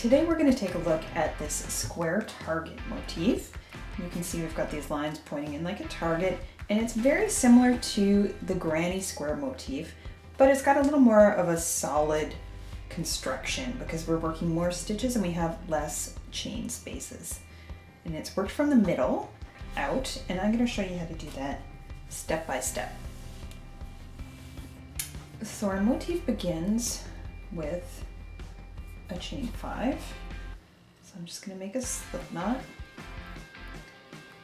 Today we're going to take a look at this square target motif. You can see we've got these lines pointing in like a target, and it's very similar to the granny square motif, but it's got a little more of a solid construction because we're working more stitches and we have less chain spaces. And it's worked from the middle out, and I'm going to show you how to do that step by step. So our motif begins with a chain 5. So I'm just going to make a slip knot,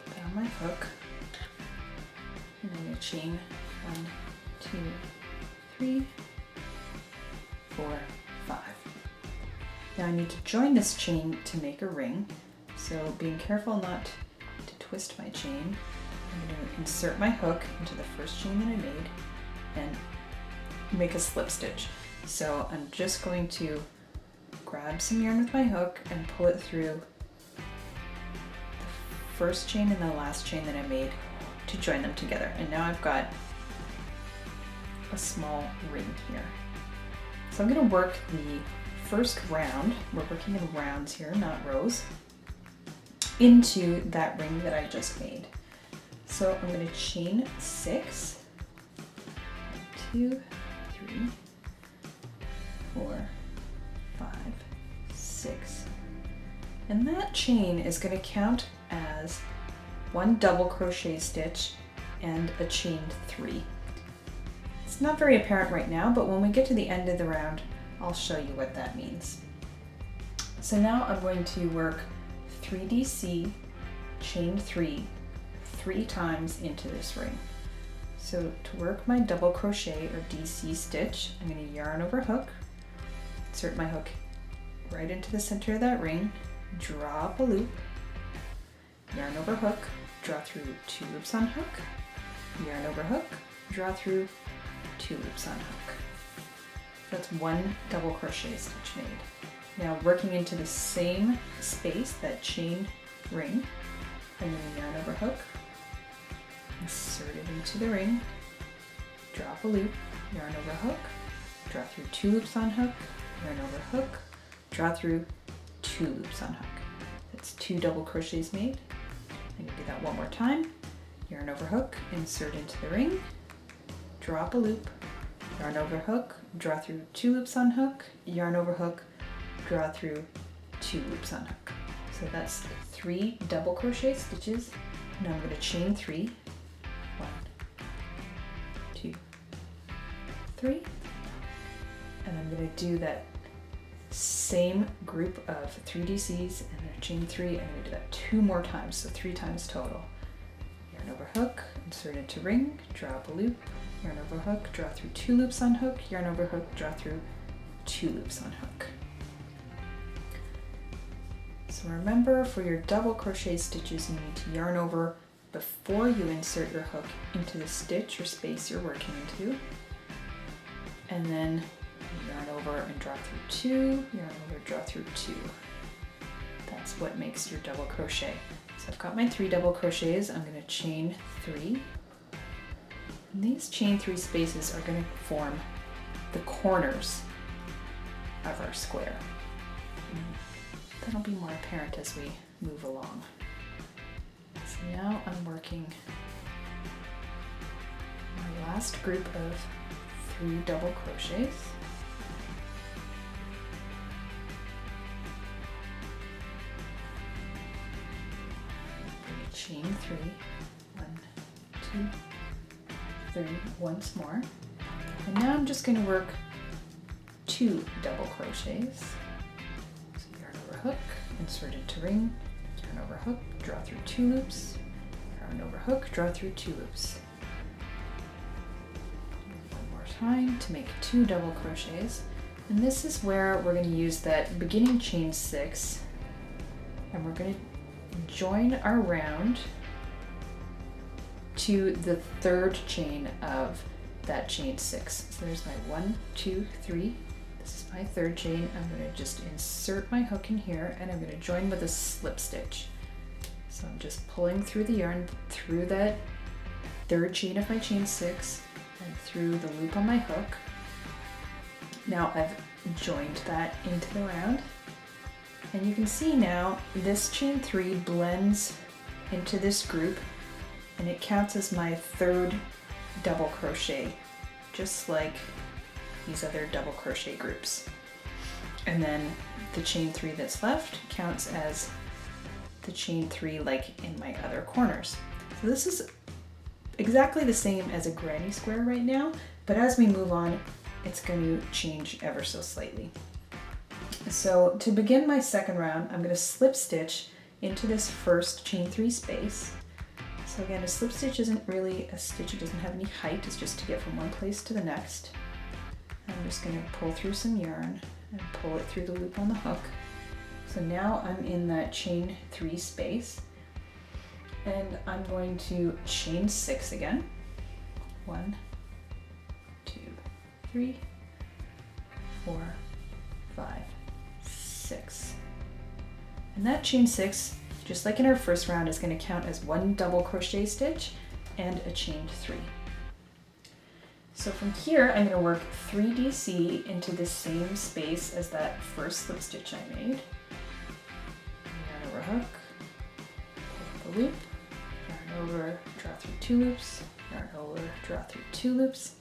put that on my hook, and I'm going to chain 1, 2, 3, 4, 5. Now I need to join this chain to make a ring, so being careful not to twist my chain, I'm going to insert my hook into the first chain that I made and make a slip stitch. So I'm just going to grab some yarn with my hook and pull it through the first chain and the last chain that I made to join them together. And now I've got a small ring here. So I'm going to work the first round, we're working in rounds here, not rows, into that ring that I just made. So I'm going to chain 6, 1, 2, 3, 4, 5, 6. And that chain is going to count as 1 double crochet stitch and a chained 3. It's not very apparent right now, but when we get to the end of the round, I'll show you what that means. So now I'm going to work 3DC, chain 3, 3 times into this ring. So to work my double crochet or DC stitch, I'm going to yarn over hook, insert my hook right into the center of that ring, draw up a loop, yarn over hook, draw through 2 loops on hook, yarn over hook, draw through 2 loops on hook. That's 1 double crochet stitch made. Now working into the same space, that chain ring, I'm going to yarn over hook, insert it into the ring, drop a loop, yarn over hook, draw through 2 loops on hook, yarn over hook, draw through 2 loops on hook. That's 2 double crochets made. I'm going to do that one more time. Yarn over hook, insert into the ring, drop a loop, yarn over hook, draw through 2 loops on hook, yarn over hook, draw through 2 loops on hook. So that's 3 double crochet stitches. Now I'm going to chain 3. 1, 2, 3. And I'm going to do that same group of 3 DCs and then chain 3. I'm going to do that 2 more times, so 3 times total. Yarn over hook, insert into ring, draw up a loop, yarn over hook, draw through 2 loops on hook, yarn over hook, draw through 2 loops on hook. So remember, for your double crochet stitches, you need to yarn over before you insert your hook into the stitch or space you're working into, and then yarn over and draw through 2, yarn over, draw through 2. That's what makes your double crochet. So I've got my 3 double crochets. I'm going to chain 3. And these chain 3 spaces are going to form the corners of our square. And that'll be more apparent as we move along. So now I'm working my last group of 3 double crochets. Chain 3, 1, 2, 3, once more. And now I'm just going to work 2 double crochets. So yarn over hook, insert into ring, yarn over hook, draw through 2 loops, yarn over hook, draw through 2 loops. One more time to make 2 double crochets. And this is where we're going to use that beginning chain 6, and we're going to join our round to the 3rd chain of that chain 6. So there's my 1, 2, 3. This is my 3rd chain. I'm going to just insert my hook in here and I'm going to join with a slip stitch. So I'm just pulling through the yarn through that 3rd chain of my chain 6 and through the loop on my hook. Now I've joined that into the round. And you can see now this chain 3 blends into this group and it counts as my third double crochet, just like these other double crochet groups. And then the chain 3 that's left counts as the chain 3 like in my other corners. So this is exactly the same as a granny square right now, but as we move on, it's going to change ever so slightly. So to begin my second round, I'm going to slip stitch into this first chain 3 space. So again, a slip stitch isn't really a stitch, it doesn't have any height, it's just to get from one place to the next. I'm just going to pull through some yarn and pull it through the loop on the hook. So now I'm in that chain 3 space, and I'm going to chain 6 again. 1, 2, 3, 4, 5, 6. And that chain 6, just like in our first round, is going to count as one double crochet stitch and a chain 3. So from here, I'm going to work 3 DC into the same space as that first slip stitch I made. Yarn over hook, pull the loop, yarn over, draw through 2 loops, yarn over, draw through 2 loops.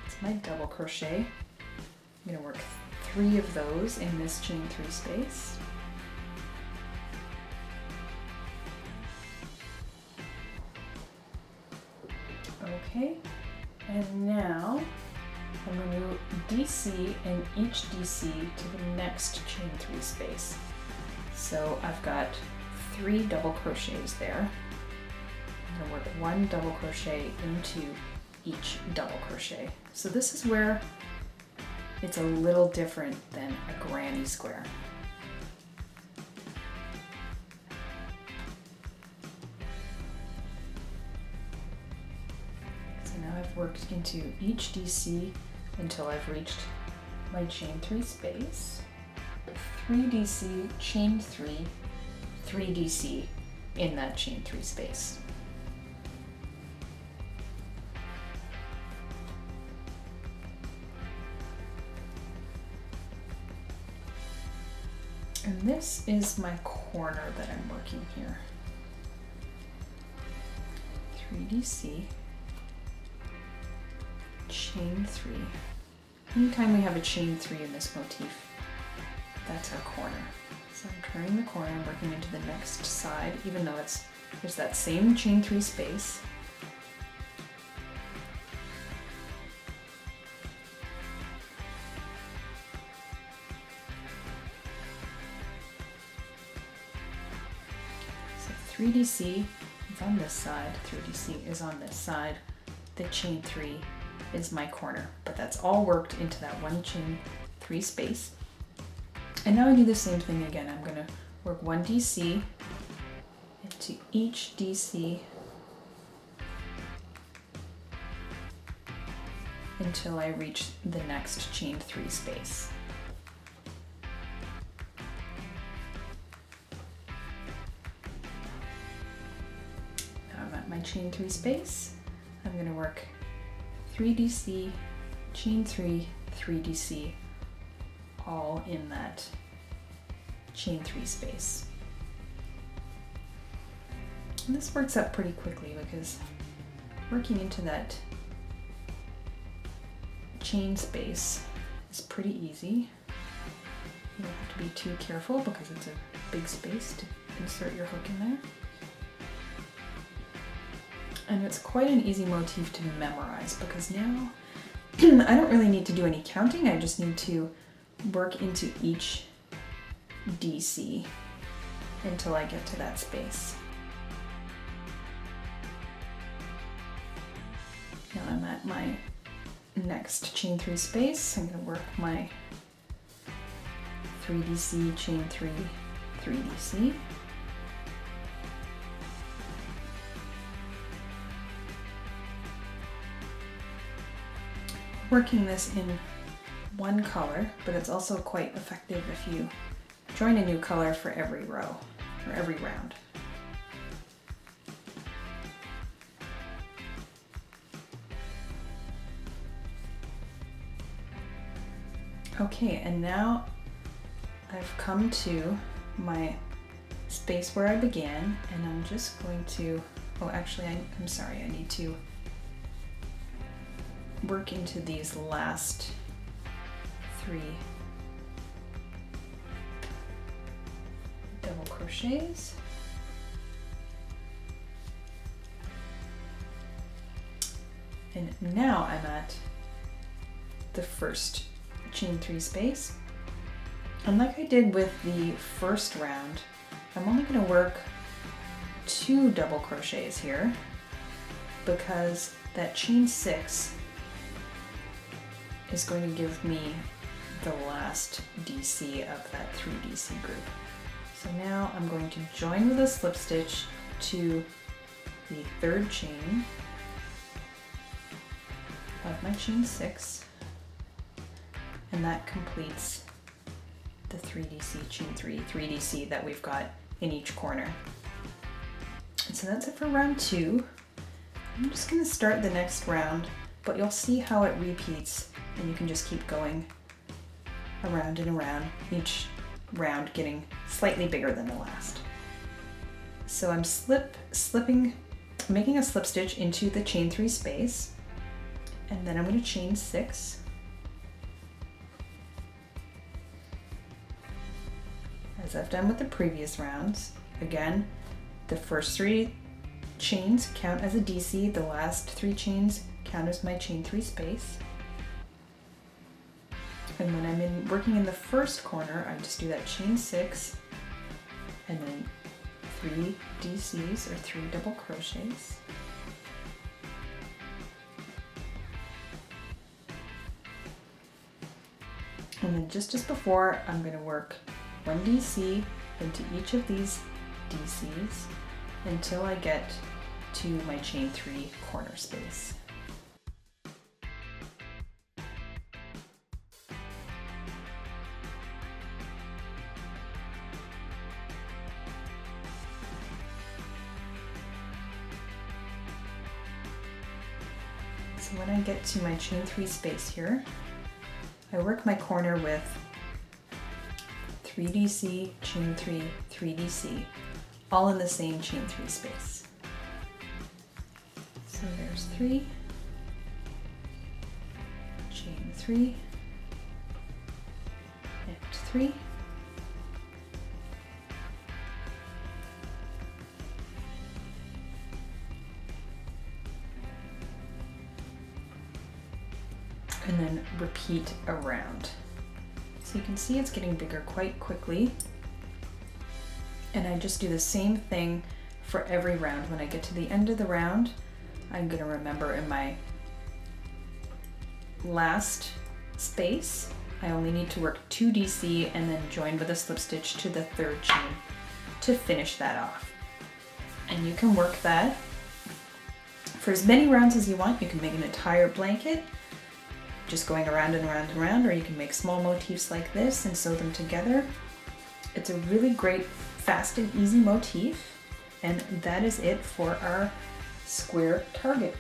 It's my double crochet. I'm going to work 3 of those in this chain 3 space. Okay, and now I'm going to DC and each DC to the next chain 3 space. So I've got 3 double crochets there. I'm going to work 1 double crochet into each double crochet. So this is where it's a little different than a granny square. So now I've worked into each DC until I've reached my chain 3 space. 3 DC, chain 3, 3 DC in that chain 3 space. And this is my corner that I'm working here. 3 DC, chain 3. Anytime we have a chain 3 in this motif, that's our corner. So I'm turning the corner and working into the next side, even though there's that same chain 3 space. So 3 DC is on this side, 3 DC is on this side. The chain 3 is my corner, but that's all worked into that one chain 3 space. And now I do the same thing again. I'm going to work 1 DC into each DC until I reach the next chain 3 space. Now I'm at my chain 3 space. I'm going to work 3 DC, chain 3, 3 DC, all in that chain 3 space. And this works up pretty quickly because working into that chain space is pretty easy. You don't have to be too careful because it's a big space to insert your hook in there. And it's quite an easy motif to memorize because now I don't really need to do any counting. I just need to work into each DC until I get to that space. Now I'm at my next chain 3 space. I'm going to work my 3 DC, chain 3, 3 DC. Working this in one color, but it's also quite effective if you join a new color for every row or every round. Okay, and now I've come to my space where I began, and I'm just going to, oh actually I'm sorry, I need to work into these last 3 double crochets. And now I'm at the first chain 3 space. And like I did with the first round, I'm only going to work 2 double crochets here because that chain 6 is going to give me the last DC of that 3 DC group. So now I'm going to join with a slip stitch to the 3rd chain of my chain 6, and that completes the 3DC chain 3DC that we've got in each corner. And so that's it for round 2. I'm just going to start the next round, but you'll see how it repeats, and you can just keep going around and around, each round getting slightly bigger than the last. So I'm making a slip stitch into the chain 3 space, and then I'm going to chain 6, as I've done with the previous rounds. Again, the first 3 chains count as a DC, the last 3 chains count as my chain 3 space. And when I'm working in the first corner, I just do that chain 6 and then 3 DCs or 3 double crochets. And then just as before, I'm going to work 1 DC into each of these DCs until I get to my chain 3 corner space. So when I get to my chain 3 space here, I work my corner with 3 DC, chain 3, 3 DC, all in the same chain 3 space. So there's 3, chain 3, and 3, and then repeat around. So you can see it's getting bigger quite quickly. And I just do the same thing for every round. When I get to the end of the round, I'm going to remember in my last space, I only need to work 2 DC and then join with a slip stitch to the 3rd chain to finish that off. And you can work that for as many rounds as you want. You can make an entire blanket, just going around and around and around, or you can make small motifs like this and sew them together. It's a really great, fast and easy motif, and that is it for our square target.